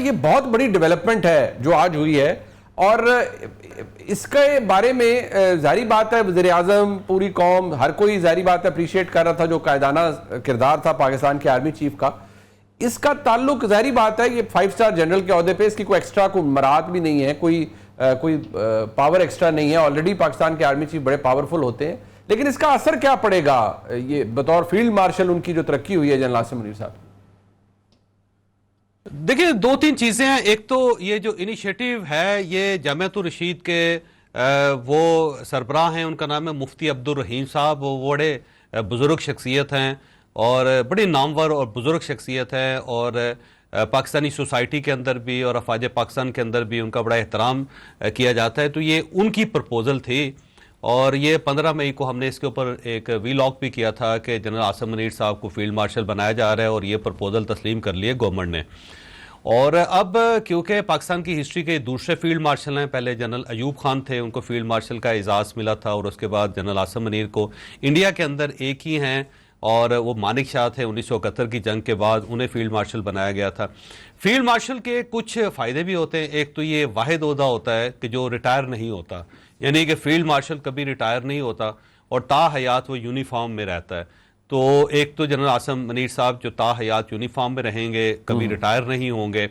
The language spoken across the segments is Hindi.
ये बहुत बड़ी डेवलपमेंट है जो आज हुई है, और इसके बारे में जाहिर बात है वज़ीर आज़म, पूरी कौम, हर कोई जाहिर बात है अप्रिशिएट कर रहा था जो कायदाना किरदार था पाकिस्तान के आर्मी चीफ का। इसका ताल्लुक जाहिर बात है ये 5 स्टार जनरल के अहदे पे, इसकी कोई एक्स्ट्रा कोई मरात भी नहीं है, कोई पावर एक्स्ट्रा नहीं है। ऑलरेडी पाकिस्तान के आर्मी चीफ बड़े पावरफुल होते हैं, लेकिन इसका असर क्या पड़ेगा ये बतौर फील्ड मार्शल उनकी जो तरक्की हुई है जनरल आसिम मुनीर साहब? देखिए, 2-3 चीजें हैं। एक तो ये जो इनिशिएटिव है ये जामियातुर रशीद के वो सरबराह हैं, उनका नाम है मुफ्ती अब्दुल रहीम साहब। वो बड़े बुजुर्ग शख्सियत हैं और बड़ी नामवर और बुजुर्ग शख्सियत है, और पाकिस्तानी सोसाइटी के अंदर भी और अफवाज पाकिस्तान के अंदर भी उनका बड़ा एहतराम किया जाता है। तो ये उनकी प्रपोजल थी, और ये 15 मई को हमने इसके ऊपर एक वीलॉग भी किया था कि जनरल आसिम मुनीर साहब को फील्ड मार्शल बनाया जा रहा है, और ये प्रपोजल तस्लीम कर लिए गवर्नमेंट ने। और अब क्योंकि पाकिस्तान की हिस्ट्री के दूसरे फील्ड मार्शल हैं, पहले जनरल अयूब खान थे, उनको फील्ड मार्शल का एजाज़ मिला था, और उसके बाद जनरल आसिम मुनीर को इंडिया के अंदर एक ही हैं, और वो मानिक शाह थे। 1971 की जंग के बाद उन्हें फील्ड मार्शल बनाया गया था। फील्ड मार्शल के कुछ फ़ायदे भी होते हैं। एक तो ये वाहिद ओहदा होता है कि जो रिटायर नहीं होता, यानी कि फील्ड मार्शल कभी रिटायर नहीं होता और ता हयात वो यूनिफॉर्म में रहता है। तो एक तो जनरल आसिम मुनीर साहब जो ता हयात यूनिफॉर्म में रहेंगे, कभी रिटायर नहीं होंगे।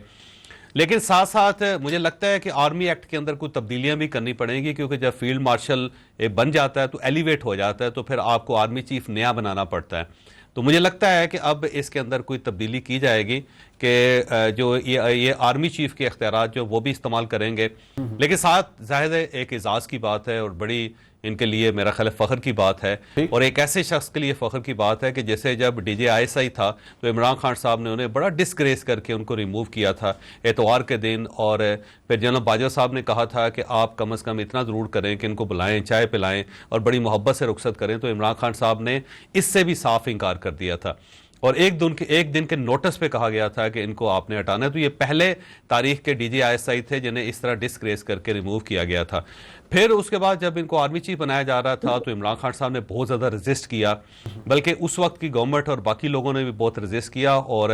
लेकिन साथ साथ मुझे लगता है कि आर्मी एक्ट के अंदर कुछ तब्दीलियां भी करनी पड़ेंगी, क्योंकि जब फील्ड मार्शल बन जाता है तो एलिवेट हो जाता है, तो फिर आपको आर्मी चीफ नया बनाना पड़ता है। तो मुझे लगता है कि अब इसके अंदर कोई तब्दीली की जाएगी कि जो ये आर्मी चीफ के इख्तियारात जो वो भी इस्तेमाल करेंगे। लेकिन साथ जाहिर है एक एजाज़ की बात है और बड़ी इनके लिए मेरा ख्याल फ़ख्र की बात है, और एक ऐसे शख्स के लिए फ़ख्र की बात है कि जैसे जब DJISI था तो इमरान खान साहब ने उन्हें बड़ा डिसग्रेस करके उनको रिमूव किया था एतवार के दिन, और फिर जनरल बाजवा साहब ने कहा था कि आप कम अज़ कम इतना ज़रूर करें कि इनको बुलाएं, चाय पिलाएं और बड़ी मोहब्बत से रुखसत करें। तो इमरान खान साहब ने इससे भी साफ इनकार कर दिया था, और एक दिन के नोटिस पे कहा गया था कि इनको आपने हटाना है। तो ये पहले तारीख के DJISI थे जिन्हें इस तरह डिसग्रेस करके रिमूव किया गया था। फिर उसके बाद जब इनको आर्मी चीफ बनाया जा रहा था तो इमरान खान साहब ने बहुत ज़्यादा रजिस्ट किया, बल्कि उस वक्त की गवर्नमेंट और बाकी लोगों ने भी बहुत रजिस्ट किया। और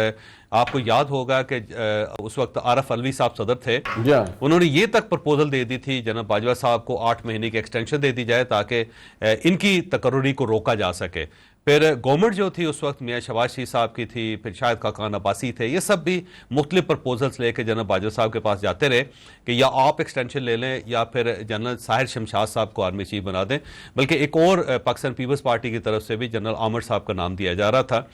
आपको याद होगा कि उस वक्त आरफ अलवी साहब सदर थे, उन्होंने ये तक प्रपोजल दे दी थी जनरल बाजवा साहब को 8 महीने की एक्सटेंशन दे दी जाए ताकि इनकी तकर्रुरी को रोका जा सके। फिर गवर्नमेंट जो थी उस वक्त मियाँ शहबाज शरीफ साहब की थी, फिर शायद खाकान अब्बासी थे, ये सब भी मुख्तलिफ प्रपोजल्स लेके जनरल बाजवा साहब के पास जाते रहे कि या आप एक्सटेंशन ले लें या फिर जनरल साहिर शमशाद साहब को आर्मी चीफ बना दें। बल्कि एक और पाकिस्तान पीपल्स पार्टी की तरफ से भी जनरल आमिर साहब का नाम दिया जा रहा था।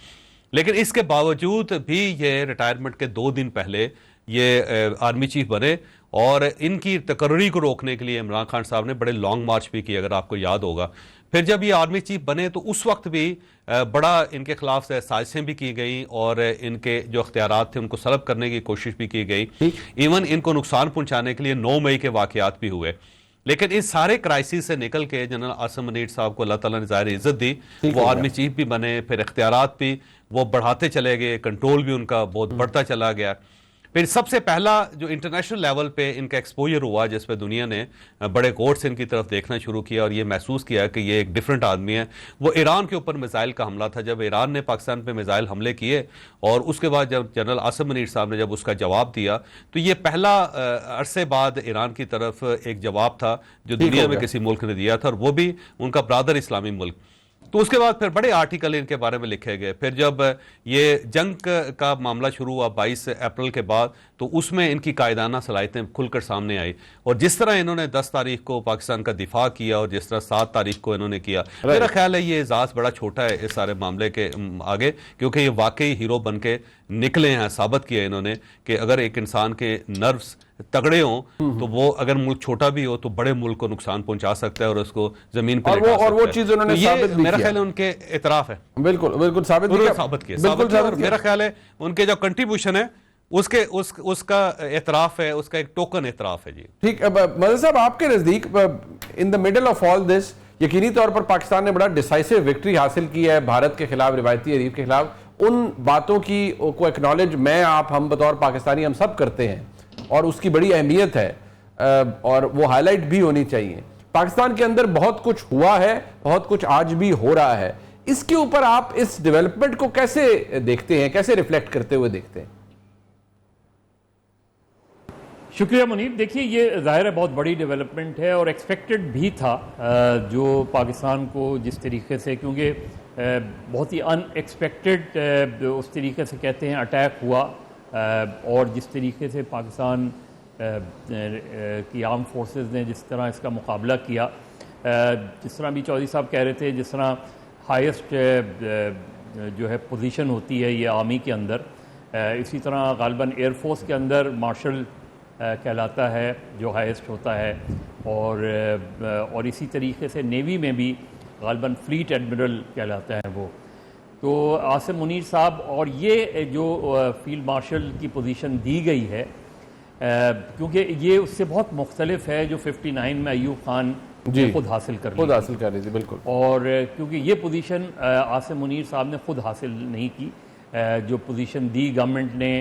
लेकिन इसके बावजूद भी ये रिटायरमेंट के 2 दिन पहले ये आर्मी चीफ बने, और इनकी तकर्रुरी को रोकने के लिए इमरान खान साहब ने बड़े लॉन्ग मार्च भी किए, अगर आपको याद होगा। फिर जब ये आर्मी चीफ बने तो उस वक्त भी बड़ा इनके खिलाफ साजिशें भी की गई, और इनके जो अख्तियारात थे उनको सलब करने की कोशिश भी की गई। इवन इनको नुकसान पहुंचाने के लिए 9 मई के वाकयात भी हुए। लेकिन इस सारे क्राइसिस से निकल के जनरल आसिम मुनीर साहब को अल्लाह ताला ने ज़ाहिर इज्जत दी, वो आर्मी चीफ भी बने, फिर इख्तियारात भी वो बढ़ाते चले गए, कंट्रोल भी उनका बहुत बढ़ता चला गया। फिर सबसे पहला जो इंटरनेशनल लेवल पे इनका एक्सपोजर हुआ, जिस पे दुनिया ने बड़े गौर से इनकी तरफ देखना शुरू किया और ये महसूस किया कि ये एक डिफरेंट आदमी है, वो ईरान के ऊपर मिसाइल का हमला था। जब ईरान ने पाकिस्तान पे मिसाइल हमले किए और उसके बाद जब जनरल आसिम मुनीर साहब ने जब उसका जवाब दिया, तो ये पहला अरसे बाद ईरान की तरफ एक जवाब था जो दुनिया में किसी मुल्क ने दिया था, और वो भी उनका ब्रादर इस्लामी मुल्क। तो उसके बाद फिर बड़े आर्टिकल इनके बारे में लिखे गए। फिर जब ये जंग का मामला शुरू हुआ 22 अप्रैल के बाद, तो उसमें इनकी कायदाना सलाहियतें खुलकर सामने आई, और जिस तरह इन्होंने 10 तारीख को पाकिस्तान का दिफा किया और जिस तरह 7 तारीख को इन्होंने किया, मेरा ख्याल है ये एजाज़ बड़ा छोटा है इस सारे मामले के आगे, क्योंकि ये वाकई हीरो बन के निकले हैं। साबित किया इन्होंने कि अगर एक इंसान के नर्व्स तगड़े हों तो वो अगर मुल्क छोटा भी हो तो बड़े मुल्क को नुकसान पहुंचा सकता है और उसको जमीन पर और वो चीज उन्होंने साबित भी मेरा ख्याल है उनके इतराफ है। बिल्कुल बिल्कुल साबित किया। मेरा ख्याल है उनके जो कंट्रीब्यूशन है उसका इतराफ है, उसका एक टोकन इतराफ है जी। ठीक। मदन साहब, आपके नजदीक in the middle of all this यकीनी तौर पर पाकिस्तान ने बड़ा डिसाइसिव विक्ट्री हासिल की है भारत के खिलाफ, रिवायती हरीफ के खिलाफ। उन बातों की को एक्नॉलेज मैं, आप, हम बतौर पाकिस्तानी हम सब करते हैं, और उसकी बड़ी अहमियत है और वो हाईलाइट भी होनी चाहिए। पाकिस्तान के अंदर बहुत कुछ हुआ है, बहुत कुछ आज भी हो रहा है। इसके ऊपर आप इस डेवलपमेंट को कैसे देखते हैं, कैसे रिफ्लेक्ट करते हुए देखते हैं? शुक्रिया मुनीब। देखिए, ये ज़ाहिर है बहुत बड़ी डेवलपमेंट है और एक्सपेक्टेड भी था, जो पाकिस्तान को जिस तरीके से, क्योंकि बहुत ही अनएक्सपेक्टेड उस तरीके से कहते हैं अटैक हुआ, और जिस तरीके से पाकिस्तान की आर्म फोर्सेस ने जिस तरह इसका मुकाबला किया, जिस तरह भी चौधरी साहब कह रहे थे, जिस तरह हाईएस्ट जो है पोजीशन होती है ये आर्मी के अंदर, इसी तरह गालिबन एयरफोर्स के अंदर मार्शल कहलाता है जो हाईएस्ट होता है, और इसी तरीके से नेवी में भी गालिबन फ्लीट एडमिरल कहलाता है वो। तो आसिम मुनीर साहब, और ये जो फील्ड मार्शल की पोजीशन दी गई है, क्योंकि ये उससे बहुत मुख्तलिफ है जो 59 में अयूब खान ने खुद हासिल कर रही थी, बिल्कुल। और क्योंकि ये पोजीशन आसिम मुनीर साहब ने खुद हासिल नहीं की, जो पोजीशन दी गवर्नमेंट ने,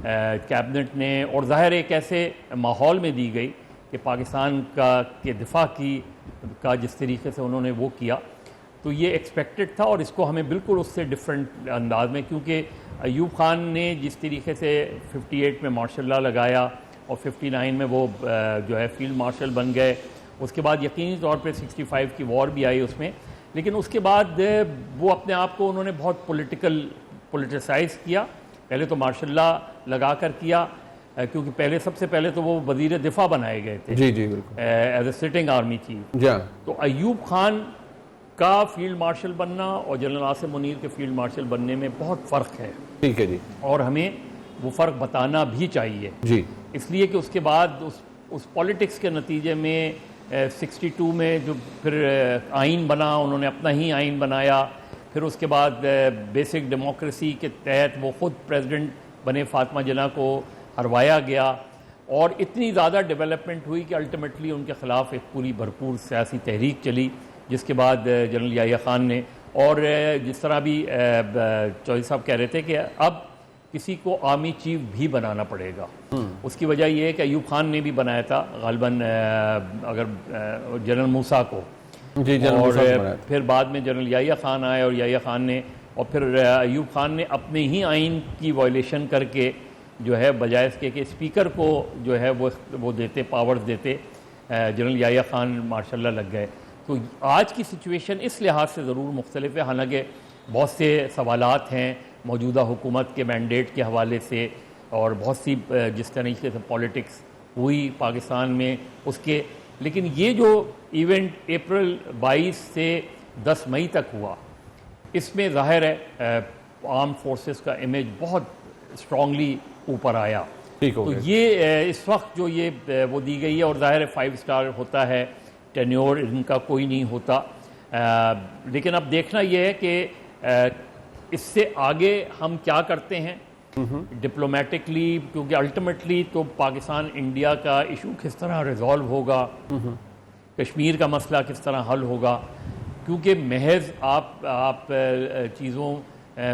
कैबिनेट ने, और ज़ाहिर एक ऐसे माहौल में दी गई कि पाकिस्तान के दिफा का जिस तरीके से उन्होंने वो किया, तो ये एक्सपेक्टेड था। और इसको हमें बिल्कुल उससे डिफरेंट अंदाज में, क्योंकि अयूब खान ने जिस तरीके से 58 में मार्शल लॉ लगाया और 59 में वो जो है फील्ड मार्शल बन गए, उसके बाद यकीनी तौर पे 65 की वॉर भी आई उसमें, लेकिन उसके बाद वो अपने आप को उन्होंने बहुत पोलिटिसाइज़ किया। पहले तो मार्शल लॉ लगा कर किया, क्योंकि सबसे पहले तो वो वज़ीर दिफा बनाए गए थे, जी बिल्कुल, as a sitting army chief. तो अयूब खान का फील्ड मार्शल बनना और जनरल आसिम मुनीर के फील्ड मार्शल बनने में बहुत फ़र्क है। ठीक है जी, और हमें वो फ़र्क बताना भी चाहिए जी, इसलिए कि उसके बाद उस पॉलिटिक्स के नतीजे में 62 में जो फिर आइन बना, उन्होंने अपना ही आइन बनाया, फिर उसके बाद बेसिक डेमोक्रेसी के तहत वो ख़ुद प्रेसिडेंट बने, फातिमा जिन्ना को हरवाया गया, और इतनी ज़्यादा डेवलपमेंट हुई कि अल्टीमेटली उनके ख़िलाफ़ एक पूरी भरपूर सियासी तहरीक चली, जिसके बाद जनरल याहिया खान ने, और जिस तरह भी चौधरी साहब कह रहे थे कि अब किसी को आर्मी चीफ भी बनाना पड़ेगा। उसकी वजह यह है कि अयूब खान ने भी बनाया था गालिबन अगर जनरल मूसा को, जी, और फिर बाद में जनरल याहिया खान आए, और याहिया खान ने, और फिर अयूब खान ने अपने ही आइन की वायलेशन करके जो है बजाय इसके कि स्पीकर को जो है वो देते, पावर्स देते, general Yahya Khan martial law लग गए। तो आज की सिचुएशन इस लिहाज से ज़रूर मुख्तलिफ है, हालांकि बहुत से सवालात हैं मौजूदा हुकूमत के मैंडेट के हवाले से, और बहुत सी जिस तरीके से पॉलिटिक्स हुई पाकिस्तान में उसके, लेकिन ये जो इवेंट अप्रैल 22 से 10 मई तक हुआ, इसमें ज़ाहिर है आर्म फोर्सेस का इमेज बहुत स्ट्रॉन्गली ऊपर आया। तो ये इस वक्त जो ये वो दी गई है, और ज़ाहिर है 5 स्टार होता है, टेन्योर इनका कोई नहीं होता, लेकिन अब देखना यह है कि इससे आगे हम क्या करते हैं डिप्लोमेटिकली, क्योंकि अल्टीमेटली तो पाकिस्तान इंडिया का इशू किस तरह रिजॉल्व होगा, कश्मीर का मसला किस तरह हल होगा, क्योंकि महज आप चीज़ों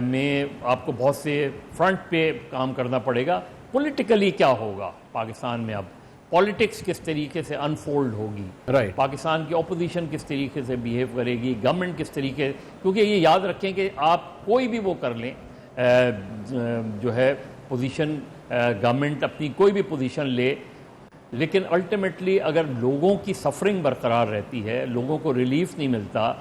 में आपको बहुत से फ्रंट पे काम करना पड़ेगा। पॉलिटिकली क्या होगा पाकिस्तान में, अब पॉलिटिक्स किस तरीके से अनफोल्ड होगी, पाकिस्तान की अपोजिशन किस तरीके से बिहेव करेगी, गवर्नमेंट किस तरीके, क्योंकि ये याद रखें कि आप कोई भी वो कर लें, जो है पोजीशन, गवर्नमेंट अपनी कोई भी पोजीशन ले, लेकिन अल्टीमेटली अगर लोगों की सफरिंग बरकरार रहती है, लोगों को रिलीफ नहीं मिलता,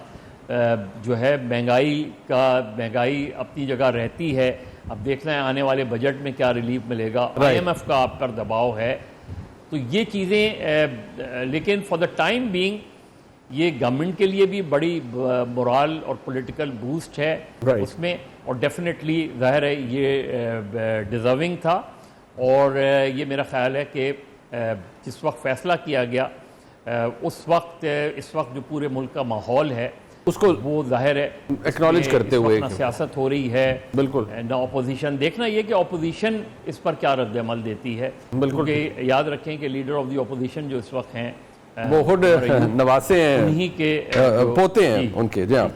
जो है महंगाई अपनी जगह रहती है। अब देखना है आने वाले बजट में क्या रिलीफ मिलेगा, IMF का आप पर दबाव है, तो ये चीज़ें, लेकिन फॉर द टाइम बीइंग ये गवर्नमेंट के लिए भी बड़ी मोरल और पॉलिटिकल बूस्ट है उसमें, और डेफिनेटली जाहिर है ये डिज़र्विंग था। और ये मेरा ख्याल है कि जिस वक्त फ़ैसला किया गया उस वक्त, इस वक्त जो पूरे मुल्क का माहौल है उसको वो जाहिर है एक्नॉलेज करते हुए सियासत हो रही है, बिल्कुल ना अपोजिशन। देखना ये कि अपोजिशन इस पर क्या रद्द अमल देती है, क्योंकि याद रखें कि लीडर ऑफ द अपोजिशन जो इस वक्त हैं वो खुद नवासे हैं, उन्हीं के पोते हैं उनके। जी हाँ।